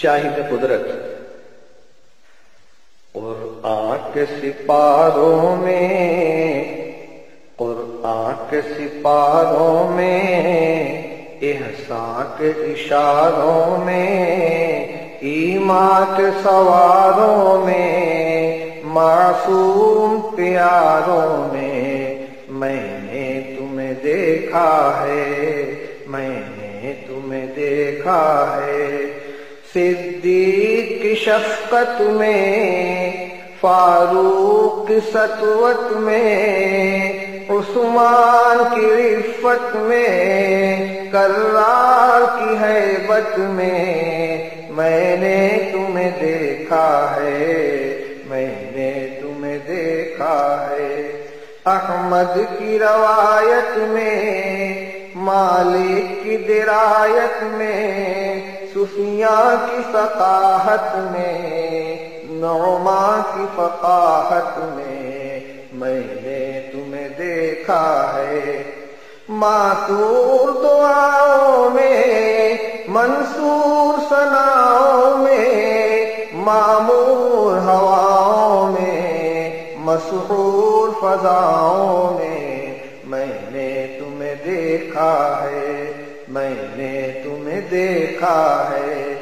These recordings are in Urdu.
شاہد قدرت قرآن کے سپاروں میں، قرآن کے سپاروں میں، احسان کے اشاروں میں، ایمان کے سواروں میں، معصوم پیاروں میں نے تمہیں دیکھا ہے، میں نے تمہیں دیکھا ہے۔ صدیق کی شفقت میں، فاروق کی سطوت میں، عثمان کی عفت میں، کرار کی ہیبت میں نے تمہیں دیکھا ہے، میں نے تمہیں دیکھا ہے۔ احمد کی روایت میں، مالک کی درایت میں، سفیاں کی ثقافت میں، نعمان کی فقاہت میں نے تمہیں دیکھا ہے۔ معطور دعاؤں میں، منصور ثناؤں میں، معمور ہواؤں میں، مسحور فضاؤں میں نے تمہیں دیکھا ہے، میں نے تمہیں دیکھا ہے۔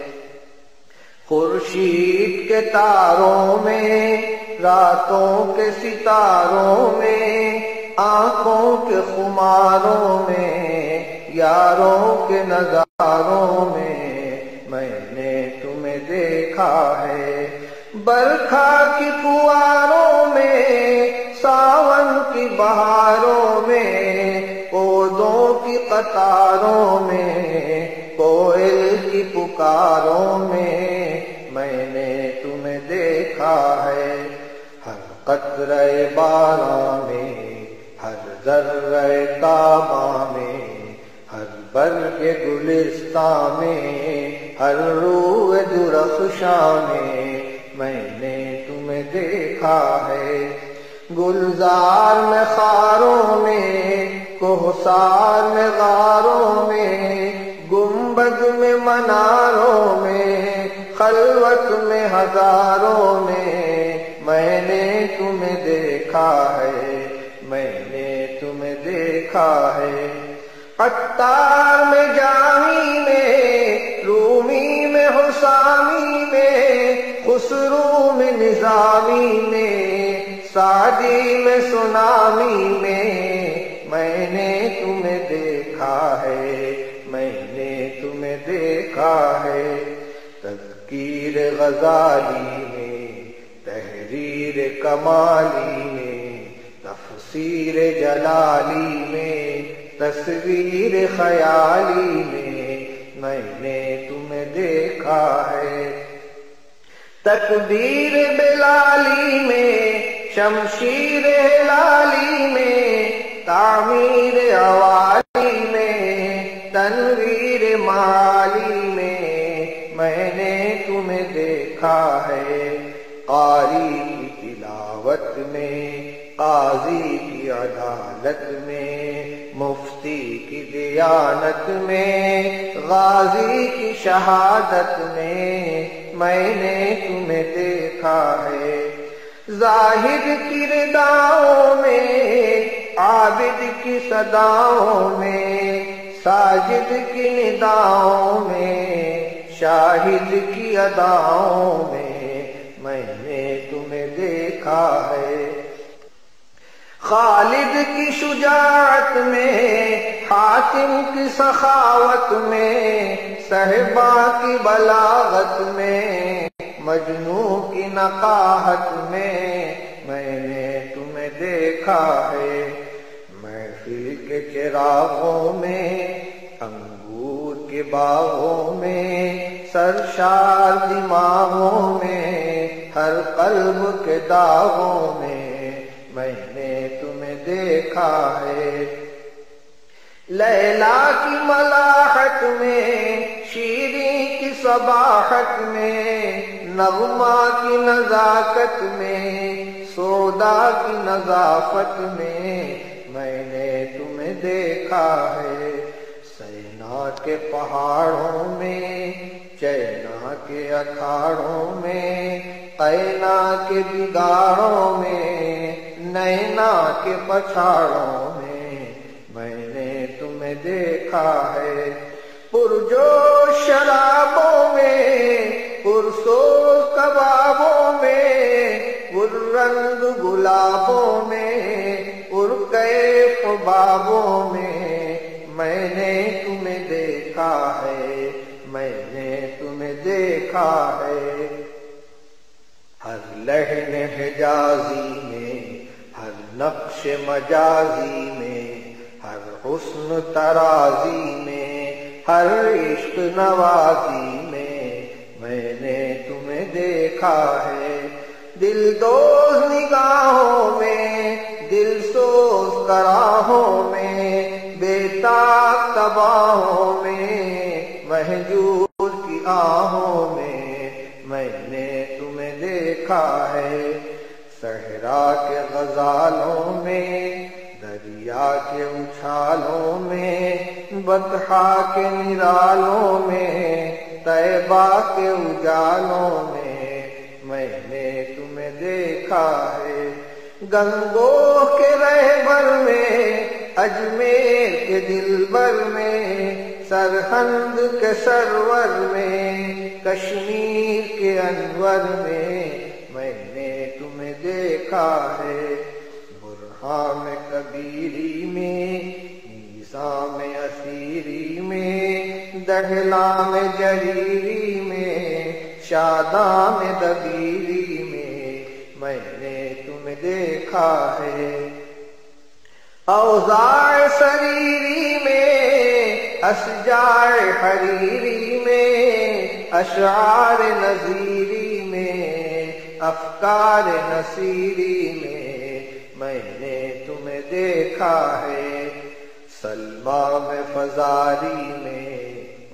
خورشید کے تاروں میں، راتوں کے ستاروں میں، آنکھوں کے خماروں میں، یاروں کے نظاروں میں نے تمہیں دیکھا ہے۔ برکھا کی پھواروں میں، ساون کی بہاروں میں، پودوں کی قطاروں میں، کوئل کی پکاروں میں نے تمہیں دیکھا ہے۔ ہر قطرے باراں میں، ہر ذرے تاباں میں، ہر برگ گلستاں میں، ہر روح درخشاں میں نے تمہیں دیکھا ہے۔ گلزار میں خاروں میں، کوہسار میں غاروں میں، گنبد میں مناروں میں، خلوت میں ہزاروں میں نے تمہیں دیکھا ہے، میں نے تمہیں دیکھا ہے۔ عطار میں جامی میں، رومی میں حسامی میں، خسرو میں نظامی میں، سعدی میں سنامی میں نے تمہیں دیکھا ہے، میں نے تمہیں دیکھا ہے۔ تذکیر غزالی میں، تحریر کمالی میں، تفسیر جلالی میں، تصویر خیالی میں نے تمہیں دیکھا ہے۔ تکبیر بلالی میں، شمشیر ہلالی میں، تعمیر عوالی میں، تنویر معالی میں نے تمہیں دیکھا ہے۔ قاری کی تلاوت میں، قاضی کی عدالت میں، مفتی کی دیانت میں، غازی کی شہادت میں نے تمہیں دیکھا ہے۔ زاہد کی رداؤں میں، عابد کی صداؤں میں، ساجد کی نداؤں میں، شاہد کی اداؤں میں نے تمہیں دیکھا ہے۔ خالد کی شجاعت میں، حاتم کی سخاوت میں، صہبا کی بلاغت میں، مجنوں کی نقاہت میں نے تمہیں دیکھا ہے۔ محفل کے چراغوں میں، انگور کے باغوں میں، سرشار دماغوں میں، ہر قلب کے داغوں میں نے تمہیں دیکھا ہے۔ لیلا کی ملاحت میں، شیریں کی صباحت میں، نغمہ کی نزاکت میں، سودا کی نظافت میں نے تمہیں دیکھا ہے۔ سینا کے پہاڑوں میں، چینا کے اکھاڑوں میں، قینا کے بگاڑوں میں، نینا کے پچھاڑوں میں نے تمہیں دیکھا ہے۔ پرجوش شرابوں میں، پرسوز کبابوں میں، پررنگ گلابوں میں، پرکیف بابوں میں نے تمہیں دیکھا ہے، میں نے تمہیں دیکھا ہے۔ ہر لحن حجازی میں، ہر نقش مجازی میں، ہر حسن ترازی میں، ہر عشق نوازی میں نے تمہیں دیکھا ہے۔ دل دوز نگاہوں میں، دل سوز کراہوں میں، بے تاب تباہوں میں، مہجور کی آہوں میں نے تمہیں دیکھا ہے۔ صحرا کے غزالوں میں، دریا کے اچھالوں میں، بطحا کے نرالوں میں، طیبہ کے اجالوں میں نے تمہیں دیکھا ہے۔ گنگوہ کے رہبر میں، اجمیر کے دلبر میں، سرہند کے سرور میں، کشمیر کے انور میں نے تمہیں دیکھا ہے۔ برہان کبیری میں، نیسام اسیری میں، دہلام جریری میں، شادام دبیری میں نے تمہیں دیکھا ہے۔ اوضاع سریری میں، اشجار حریری میں، اشعار نظیری میں، افکار نصیری میں نے تمہیں دیکھا ہے۔ سلمیٰ میں فزاری میں،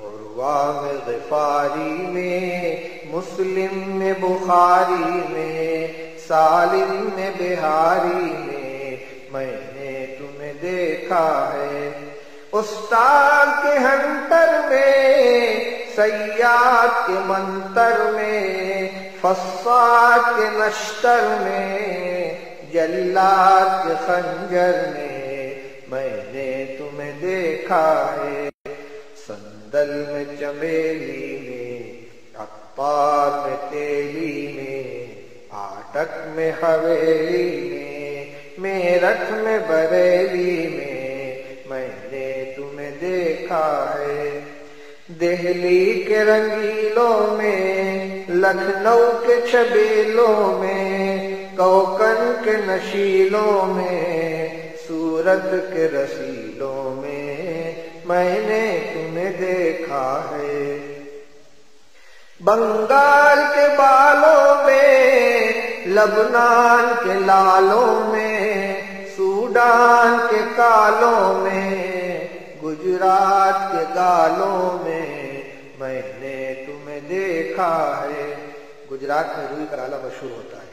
عروہ میں غفاری میں، مسلم میں بخاری میں، سالم میں بہاری میں نے تمہیں دیکھا ہے۔ استاد کے ہنتر میں، صیاد کے منتر میں، فصاد کے نشتر میں، جلاد کے خنجر میں نے تمہیں دیکھا ہے۔ سندل میں چمیلی میں، عطار میں تیلی میں، آٹک میں حویلی میں، میرٹھ میں بریلی میں نے تمہیں دیکھا ہے۔ دہلی کے رنگیلوں میں، لکھنؤ کے چھبیلوں میں، کوکن کے نشیلوں میں، سورت کے رسیلوں میں نے تمہیں دیکھا ہے۔ بنگال کے بالوں میں، لبنان کے لالوں میں، سوڈان کے کالوں میں، گجرات کے گالوں میں نے تمہیں دیکھا ہے۔ گجرات میں روئی کا لالا مشہور ہوتا ہے۔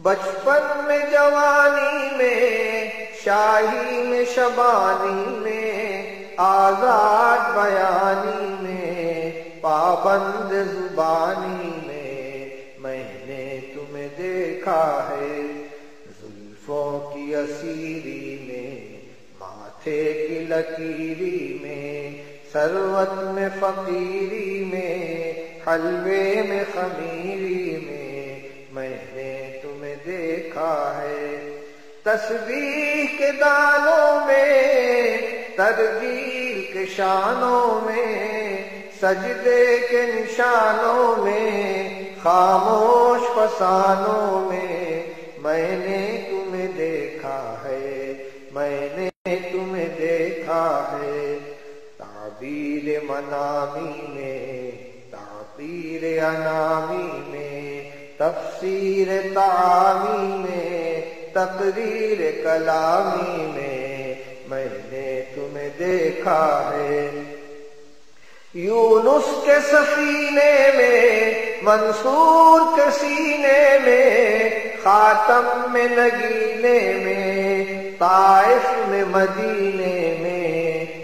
بچپن میں، جوانی میں، شاہی میں، شبانی میں، آزاد بیانی میں، پابند زبانی میں نے تمہیں دیکھا ہے۔ زلفوں کی اسیری میں، ماتھے کی لکیری میں، ثروت میں فقیری میں، حلوے میں خمیری میں نے تمہیں دیکھا ہے۔ تسبیح کے دانوں میں، ترجیل کے شانوں میں، سجدے کے نشانوں میں، خاموش فسانوں میں نے تمہیں دیکھا ہے، میں نے تمہیں دیکھا ہے۔ تعبیر منامی میں، تعبیر انامی میں، تفسیر تعامی میں، تقریر کلامی میں نے تمہیں دیکھا ہے۔ یونس کے سفینے میں، منصور کے سینے میں، خاتم میں نگینے میں، طائف میں مدینے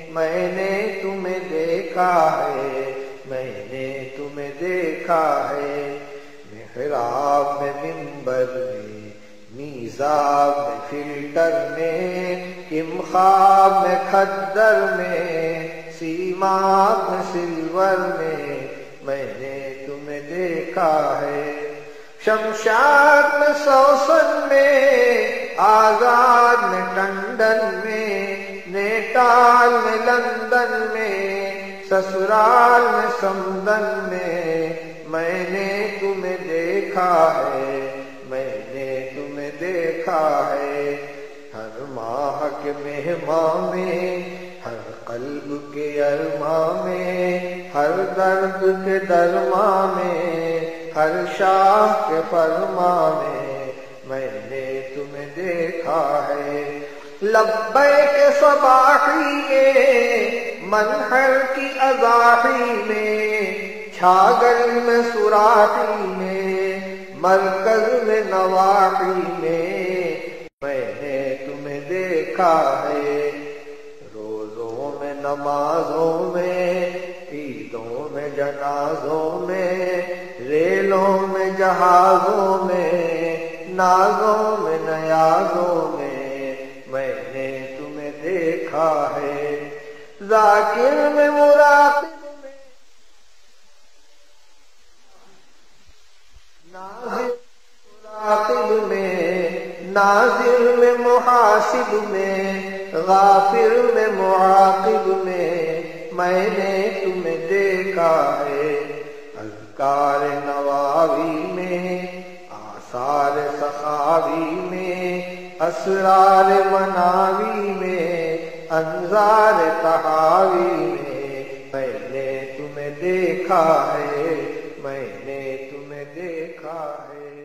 میں نے تمہیں دیکھا ہے، میں نے تمہیں دیکھا ہے، محراب میں، منبر میں، میزاب میں، فلٹر میں، امخاب میں، کھدر میں، سیماب میں، سلور میں نے تمہیں دیکھا ہے، شمشاد میں، سوسن میں، آزاد میں، ٹنڈن میں، نیٹال میں، لندن میں، سسرال میں، سمدن میں نے تمہیں دیکھا ہے، میں نے تمہیں دیکھا ہے، ہر ماہ کے مہماں میں، ہر قلب کے ارماں میں، ہر درد کے درماں میں، ہر شاہ کے فرماں میں نے تمہیں دیکھا ہے، لبیک صباحی میں، منہر کی اضاحی میں، چھاگل میں، سوراخی میں، مرکز میں، نواحی میں نے تمہیں دیکھا ہے، روزوں میں، نمازوں میں، عیدوں میں، جنازوں میں، ریلوں میں، جہازوں میں، نازوں میں، نیازوں میں نے تمہیں دیکھا ہے، ذاکر میں، مراقب میں، ناظر مراقب میں، ناظر میں، محاسب میں، غافر میں، معاقب میں نے تمہیں دیکھا ہے، اذکار نواوی میں، آثار سخاوی میں، اسرار مناوی میں، انظار تحاوی میں نے تمہیں دیکھا ہے، میں نے تمہیں دیکھا ہے۔